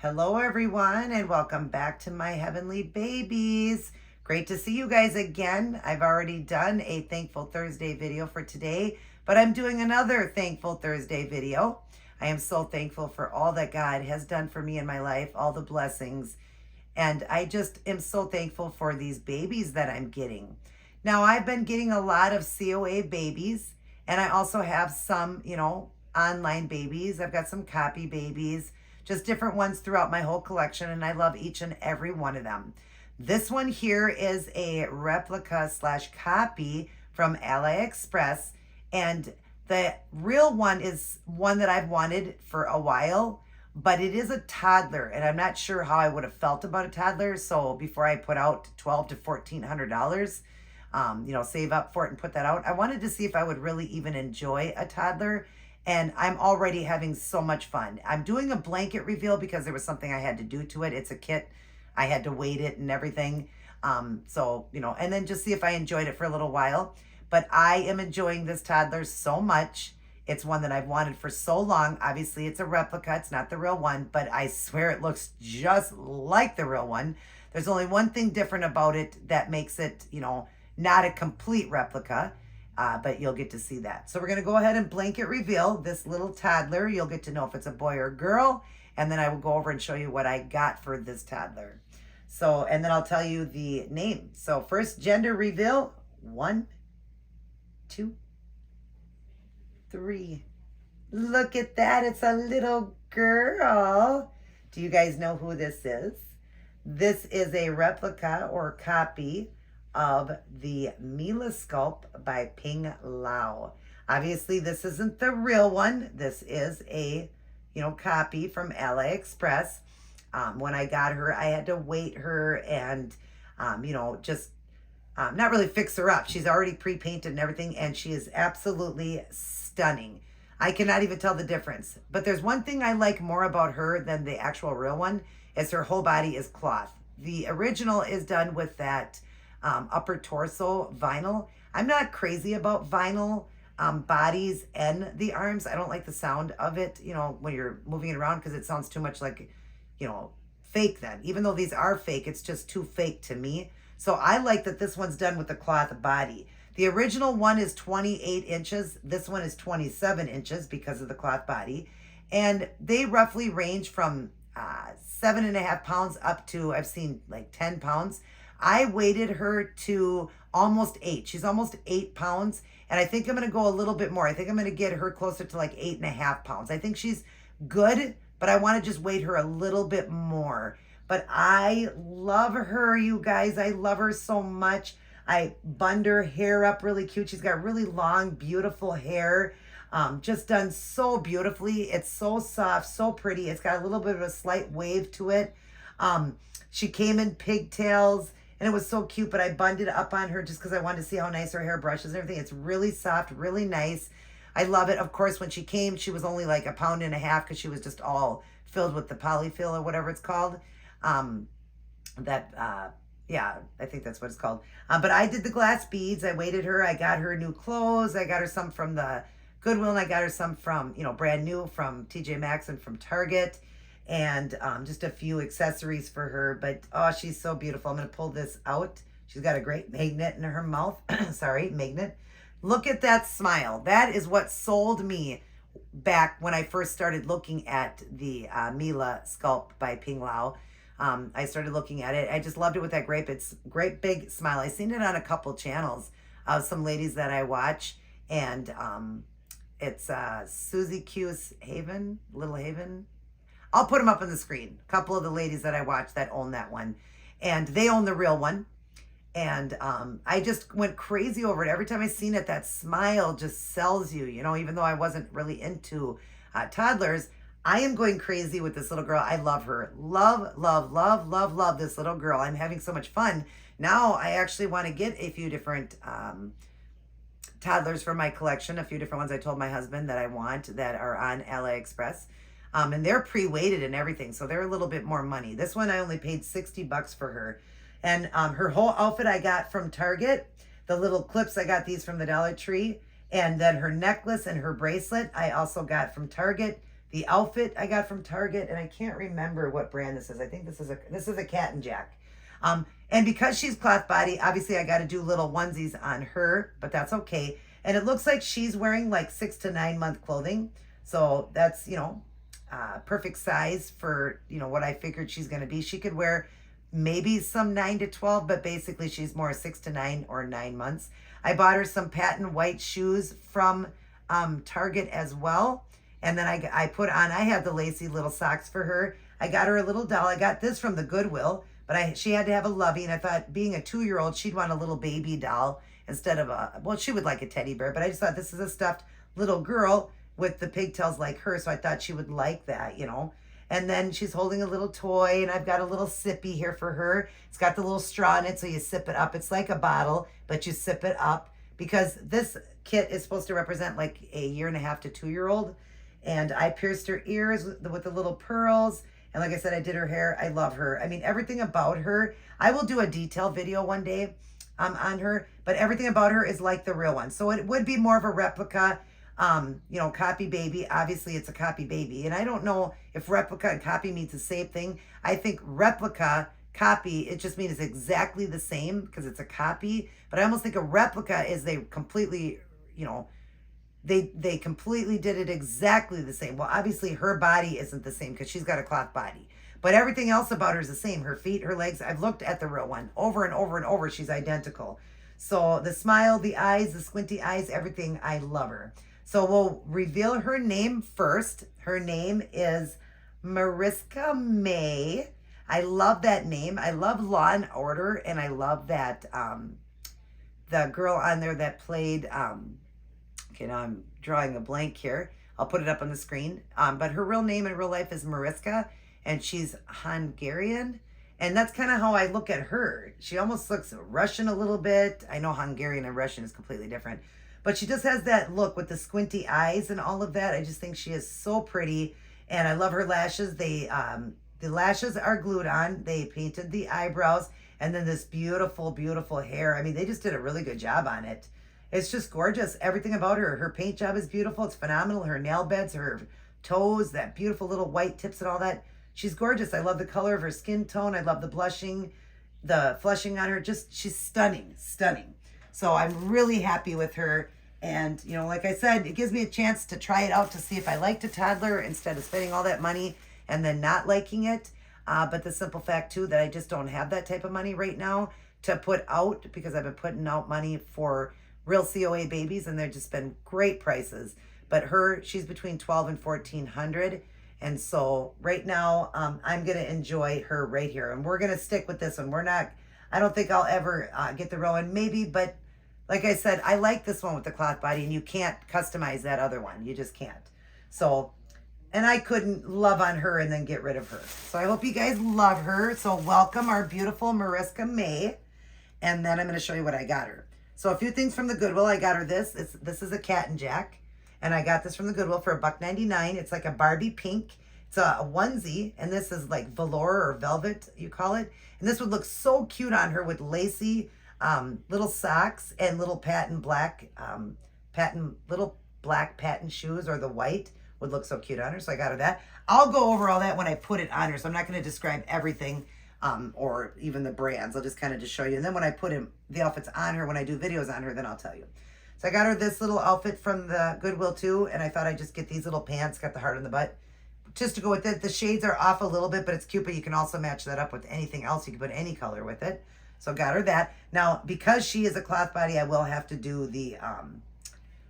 Hello, everyone, and welcome back to my heavenly babies. Great to see you guys again. I've already done a Thankful Thursday video for today, but I'm doing another Thankful Thursday video. I am so thankful for all that God has done for me in my life, all the blessings, and I just am so thankful for these babies that I'm getting. Now, I've been getting a lot of COA babies, and I also have some, online babies. I've got some copy babies, just different ones throughout my whole collection, and I love each and every one of them. This one here is a replica slash copy from AliExpress, and the real one is one that I've wanted for a while, but it is a toddler, and I'm not sure how I would have felt about a toddler. So before I put out $1,200 to $1,400, save up for it and put that out, I wanted to see if I would really even enjoy a toddler. And I'm already having so much fun. I'm doing a blanket reveal because there was something I had to do to it. It's a kit. I had to weight it and everything. And then just see if I enjoyed it for a little while. But I am enjoying this toddler so much. It's one that I've wanted for so long. Obviously, it's a replica. It's not the real one, but I swear it looks just like the real one. There's only one thing different about it that makes it, not a complete replica. But you'll get to see that. So we're going to go ahead and blanket reveal this little toddler. You'll get to know if it's a boy or girl. And then I will go over and show you what I got for this toddler. So, and then I'll tell you the name. So first, gender reveal. 1, 2, 3. Look at that. It's a little girl. Do you guys know who this is? This is a replica or copy of the Mila Sculpt by Ping Lao. Obviously, this isn't the real one. This is a, copy from AliExpress. When I got her, I had to weight her and, not really fix her up. She's already pre-painted and everything, and she is absolutely stunning. I cannot even tell the difference. But there's one thing I like more about her than the actual real one, is her whole body is cloth. The original is done with that upper torso vinyl. I'm not crazy about vinyl bodies and the arms. I don't like the sound of it, when you're moving it around, because it sounds too much like, fake then. Even though these are fake, it's just too fake to me. So I like that this one's done with the cloth body. The original one is 28 inches. This one is 27 inches because of the cloth body. And they roughly range from 7.5 pounds up to, I've seen like 10 pounds. I weighted her to almost 8. She's almost 8 pounds. And I think I'm going to go a little bit more. I think I'm going to get her closer to like 8.5 pounds. I think she's good, but I want to just weight her a little bit more. But I love her, you guys. I love her so much. I bunned her hair up really cute. She's got really long, beautiful hair. Just done so beautifully. It's so soft, so pretty. It's got a little bit of a slight wave to it. She came in pigtails. And it was so cute, but I bunned it up on her just because I wanted to see how nice her hair brushes and everything. It's really soft, really nice. I love it. Of course, when she came, she was only like 1.5 pounds because she was just all filled with the polyfill or whatever it's called. I think that's what it's called. But I did the glass beads. I weighted her. I got her new clothes. I got her some from the Goodwill, and I got her some from, brand new from TJ Maxx and from Target. And just a few accessories for her. But, oh, she's so beautiful. I'm going to pull this out. She's got a great magnet in her mouth. Sorry, magnet. Look at that smile. That is what sold me back when I first started looking at the Mila Sculpt by Ping Lao. I started looking at it. I just loved it with that great big smile. I've seen it on a couple channels of some ladies that I watch. And it's Susie Q's Little Haven. I'll put them up on the screen. A couple of the ladies that I watch that own that one. And they own the real one. And I just went crazy over it. Every time I seen it, that smile just sells you, even though I wasn't really into toddlers. I am going crazy with this little girl. I love her. Love, love, love, love, love this little girl. I'm having so much fun. Now I actually want to get a few different toddlers for my collection. A few different ones I told my husband that I want that are on AliExpress. And they're pre-weighted and everything, so they're a little bit more money. This one I only paid $60 for her. And her whole outfit I got from Target. The little clips, I got these from the Dollar Tree. And then her necklace and her bracelet I also got from Target. The outfit I got from Target, and I can't remember what brand this is. I think this is a Cat and Jack. And because she's cloth body, obviously I got to do little onesies on her, but that's okay. And it looks like she's wearing like 6 to 9 month clothing. So that's, perfect size for, what I figured she's going to be. She could wear maybe some 9 to 12, but basically she's more 6 to 9 or 9 months. I bought her some patent white shoes from Target as well. And then I have the lacy little socks for her. I got her a little doll. I got this from the Goodwill, but she had to have a lovey. And I thought, being a 2-year-old, she'd want a little baby doll instead of she would like a teddy bear. But I just thought, this is a stuffed little girl with the pigtails like her. So I thought she would like that, And then she's holding a little toy, and I've got a little sippy here for her. It's got the little straw in it, so you sip it up. It's like a bottle, but you sip it up, because this kit is supposed to represent like a 1.5 to 2-year-old. And I pierced her ears with the little pearls. And like I said, I did her hair. I love her. I mean, everything about her. I will do a detailed video one day on her, but everything about her is like the real one. So it would be more of a replica, copy baby. Obviously, it's a copy baby. And I don't know if replica and copy means the same thing. I think replica, copy, it just means exactly the same because it's a copy. But I almost think a replica is they completely, they completely did it exactly the same. Well, obviously her body isn't the same because she's got a cloth body. But everything else about her is the same. Her feet, her legs. I've looked at the real one over and over and over. She's identical. So the smile, the eyes, the squinty eyes, everything, I love her. So we'll reveal her name first. Her name is Mariska May. I love that name. I love Law and Order, and I love that the girl on there that played, okay, now I'm drawing a blank here. I'll put it up on the screen. But her real name in real life is Mariska, and she's Hungarian. And that's kind of how I look at her. She almost looks Russian a little bit. I know Hungarian and Russian is completely different. But she just has that look with the squinty eyes and all of that. I just think she is so pretty. And I love her lashes. The lashes are glued on. They painted the eyebrows. And then this beautiful, beautiful hair. I mean, they just did a really good job on it. It's just gorgeous. Everything about her. Her paint job is beautiful. It's phenomenal. Her nail beds, her toes, that beautiful little white tips and all that. She's gorgeous. I love the color of her skin tone. I love the blushing, the flushing on her. Just, she's stunning, stunning. So I'm really happy with her. And, like I said, it gives me a chance to try it out to see if I liked a toddler instead of spending all that money and then not liking it. But the simple fact, too, that I just don't have that type of money right now to put out, because I've been putting out money for real COA babies, and they've just been great prices. But she's between $1,200 and $1,400. And so right now, I'm going to enjoy her right here. And we're going to stick with this one. I don't think I'll ever get the real one. Maybe, but like I said, I like this one with the cloth body, and you can't customize that other one. You just can't. So, and I couldn't love on her and then get rid of her. So I hope you guys love her. So welcome our beautiful Mariska May. And then I'm going to show you what I got her. So a few things from the Goodwill. I got her this. This is a Cat and Jack. And I got this from the Goodwill for $1.99. It's like a Barbie pink. It's a onesie. And this is like velour or velvet, you call it. And this would look so cute on her with lacy little socks and little little black patent shoes, or the white would look so cute on her. So I got her that. I'll go over all that when I put it on her. So I'm not going to describe everything or even the brands. I'll just kind of just show you. And then when I put the outfits on her, when I do videos on her, then I'll tell you. So I got her this little outfit from the Goodwill too, and I thought I'd just get these little pants, got the heart on the butt, just to go with it. The shades are off a little bit, but it's cute, but you can also match that up with anything else. You can put any color with it. So got her that. Now, because she is a cloth body, I will have to do the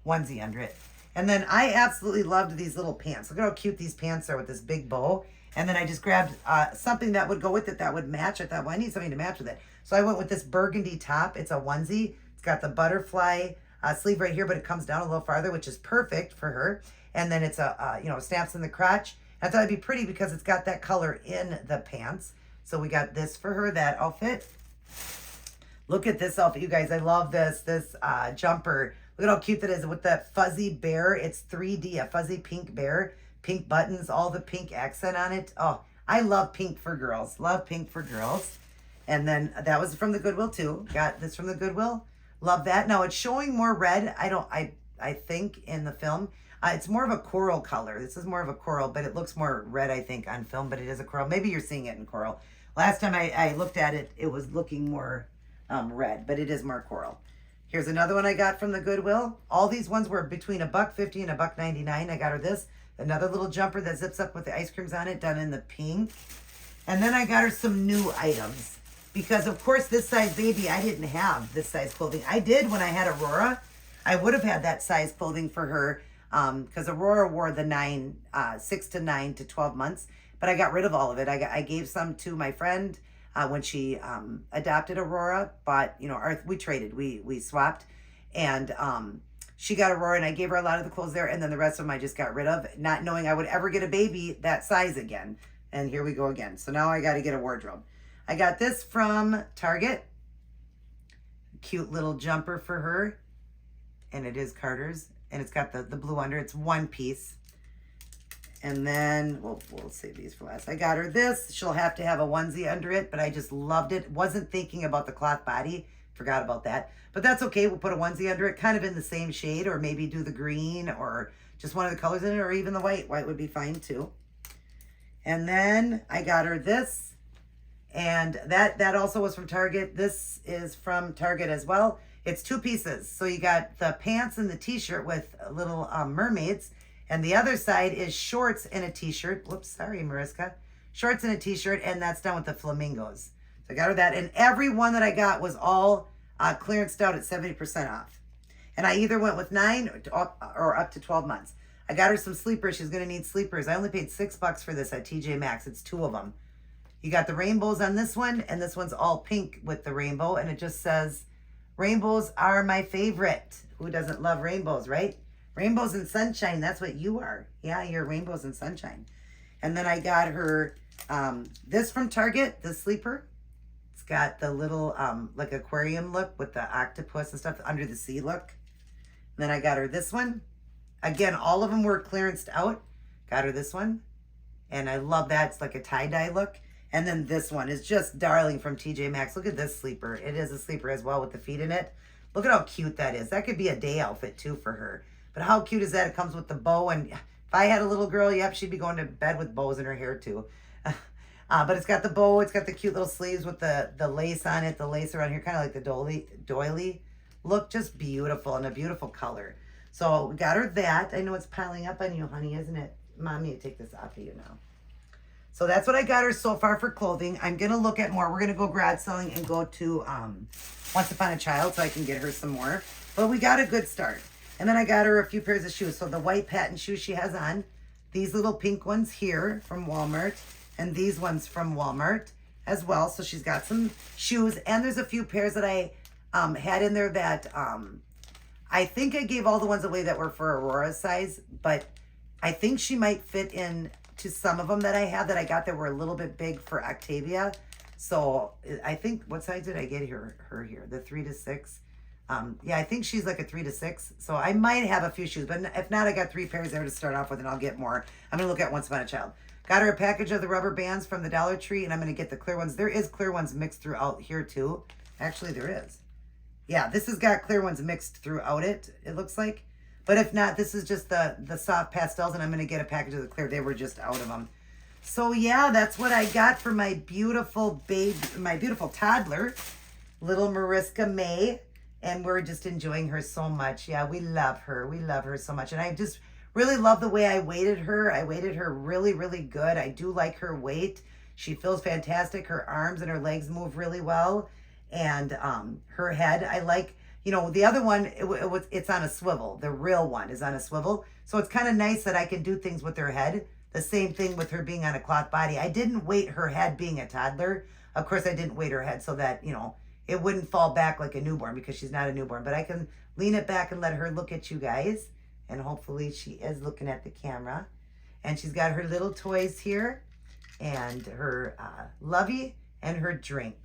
onesie under it. And then I absolutely loved these little pants. Look at how cute these pants are with this big bow. And then I just grabbed something that would go with it that would match. I thought, well, I need something to match with it. So I went with this burgundy top. It's a onesie. It's got the butterfly sleeve right here, but it comes down a little farther, which is perfect for her. And then it's snaps in the crotch. I thought it'd be pretty because it's got that color in the pants. So we got this for her, that outfit. Look at this outfit, you guys. I love this jumper. Look at how cute that is with that fuzzy bear. It's 3D, a fuzzy pink bear, pink buttons, all the pink accent on it. Oh, I love pink for girls. Love pink for girls. And then that was from the Goodwill too. Got this from the Goodwill. Love that. Now it's showing more red. I I think, in the film. It's more of a coral color. This is more of a coral, but it looks more red, I think, on film, but it is a coral. Maybe you're seeing it in coral. Last time I looked at it, it was looking more red, but it is more coral. Here's another one I got from the Goodwill. All these ones were between $1.50 and $1.99. I got her this. Another little jumper that zips up with the ice creams on it, done in the pink. And then I got her some new items. Because, of course, this size baby, I didn't have this size clothing. I did when I had Aurora. I would have had that size clothing for her. Because Aurora wore the 6 to 9 to 12 months. But I got rid of all of it. I gave some to my friend when she adopted Aurora. But, you know, we traded. We swapped. And she got Aurora, and I gave her a lot of the clothes there. And then the rest of them I just got rid of, not knowing I would ever get a baby that size again. And here we go again. So now I got to get a wardrobe. I got this from Target. Cute little jumper for her. And it is Carter's. And it's got the blue under. It's one piece. And then, we'll save these for last. I got her this. She'll have to have a onesie under it, but I just loved it. Wasn't thinking about the cloth body. Forgot about that. But that's okay. We'll put a onesie under it, kind of in the same shade, or maybe do the green, or just one of the colors in it, or even the white. White would be fine too. And then I got her this. And that also was from Target. This is from Target as well. It's two pieces. So you got the pants and the t-shirt with little mermaids. And the other side is shorts and a t-shirt. Whoops, sorry, Mariska. Shorts and a t-shirt, and that's done with the flamingos. So I got her that. And every one that I got was all clearanced out at 70% off. And I either went with 9 or up to 12 months. I got her some sleepers. She's going to need sleepers. I only paid $6 for this at TJ Maxx. It's 2 of them. You got the rainbows on this one, and this one's all pink with the rainbow, and it just says, rainbows are my favorite. Who doesn't love rainbows, right? Rainbows and sunshine, that's what you are. Yeah, you're rainbows and sunshine. And then I got her this from Target, the sleeper. It's got the little like aquarium look with the octopus and stuff, under the sea look. And then I got her this one. Again, all of them were clearanced out. Got her this one. And I love that. It's like a tie-dye look. And then this one is just darling from TJ Maxx. Look at this sleeper. It is a sleeper as well with the feet in it. Look at how cute that is. That could be a day outfit too for her. But how cute is that? It comes with the bow. And if I had a little girl, yep, she'd be going to bed with bows in her hair too. But it's got the bow. It's got the cute little sleeves with the lace on it. The lace around here, kind of like the doily look. Just beautiful, and a beautiful color. So we got her that. I know it's piling up on you, honey, isn't it? Mommy, you take this off of you now. So that's what I got her so far for clothing. I'm going to look at more. We're going to go garage selling and go to Once Upon a Child so I can get her some more. But we got a good start. And then I got her a few pairs of shoes. So the white patent shoes she has on. These little pink ones here from Walmart. And these ones from Walmart as well. So she's got some shoes. And there's a few pairs that I had in there that I think I gave all the ones away that were for Aurora's size. But I think she might fit in to some of them that I had that I got that were a little bit big for Octavia. So I think, what size did I get her here? The 3 to 6. Yeah, I think she's like a 3 to 6. So I might have a few shoes, but if not, I got 3 pairs there to start off with, and I'll get more. I'm going to look at Once Upon a Child. Got her a package of the rubber bands from the Dollar Tree, and I'm going to get the clear ones. There is clear ones mixed throughout here too. Actually, there is. Yeah, this has got clear ones mixed throughout it looks like. But if not, this is just the soft pastels, and I'm going to get a package of the clear. They were just out of them. So yeah, that's what I got for my beautiful baby, my beautiful toddler, little Mariska May. And we're just enjoying her so much. Yeah, we love her. We love her so much. And I just really love the way I weighted her. I weighted her really, really good. I do like her weight. She feels fantastic. Her arms and her legs move really well. And her head, I like, you know, the other one, it's on a swivel. The real one is on a swivel. So it's kind of nice that I can do things with her head. The same thing with her being on a cloth body. I didn't weight her head being a toddler. Of course, I didn't weight her head so that, you know, it wouldn't fall back like a newborn because she's not a newborn. But I can lean it back and let her look at you guys. And hopefully she is looking at the camera. And she's got her little toys here. And her lovey and her drink.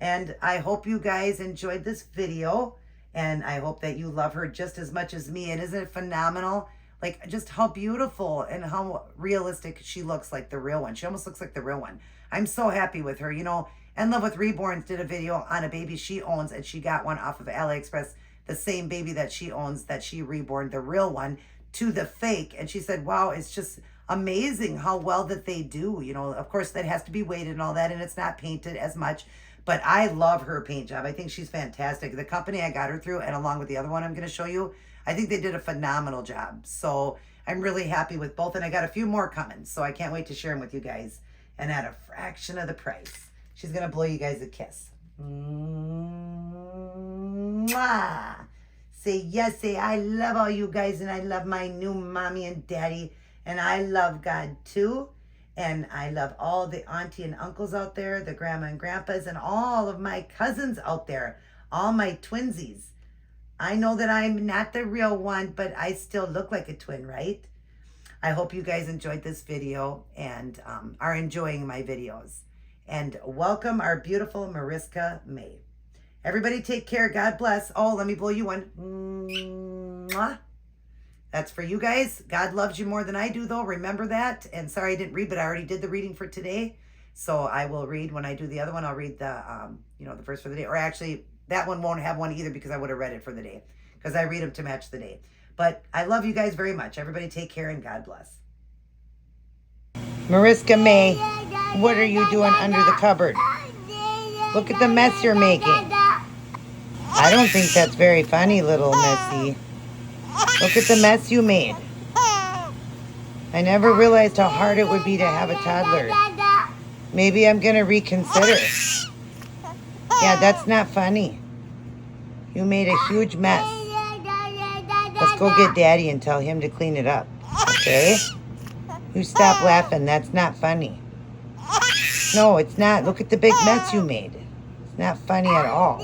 And I hope you guys enjoyed this video. And I hope that you love her just as much as me. And isn't it phenomenal? Like, just how beautiful and how realistic she looks like the real one. She almost looks like the real one. I'm so happy with her. You know, In Love with Reborn did a video on a baby she owns, and she got one off of AliExpress the same baby that she owns, that she reborn, the real one, to the fake. And she said, wow, it's just amazing how well that they do. You know, of course, that has to be weighted and all that, and it's not painted as much. But I love her paint job. I think she's fantastic. The company I got her through, and along with the other one I'm going to show you, I think they did a phenomenal job. So I'm really happy with both, and I got a few more coming. So I can't wait to share them with you guys. And at a fraction of the price. She's going to blow you guys a kiss. Mwah. Say yes, say I love all you guys, and I love my new mommy and daddy, and I love God too. And I love all the auntie and uncles out there, the grandma and grandpas, and all of my cousins out there, all my twinsies. I know that I'm not the real one, but I still look like a twin, right? I hope you guys enjoyed this video and are enjoying my videos. And welcome our beautiful Mariska May. Everybody take care. God bless. Oh, let me blow you one. Mwah. That's for you guys. God loves you more than I do, though. Remember that. And sorry I didn't read, but I already did the reading for today. So I will read when I do the other one. I'll read the, the verse for the day. Or actually, that one won't have one either because I would have read it for the day. Because I read them to match the day. But I love you guys very much. Everybody take care and God bless. Mariska May, what are you doing under the cupboard? Look at the mess you're making. I don't think that's very funny, little Missy. Look at the mess you made. I never realized how hard it would be to have a toddler. Maybe I'm going to reconsider. Yeah, that's not funny. You made a huge mess. Let's go get Daddy and tell him to clean it up. Okay? You stop laughing. That's not funny. No, it's not. Look at the big mess you made. It's not funny at all.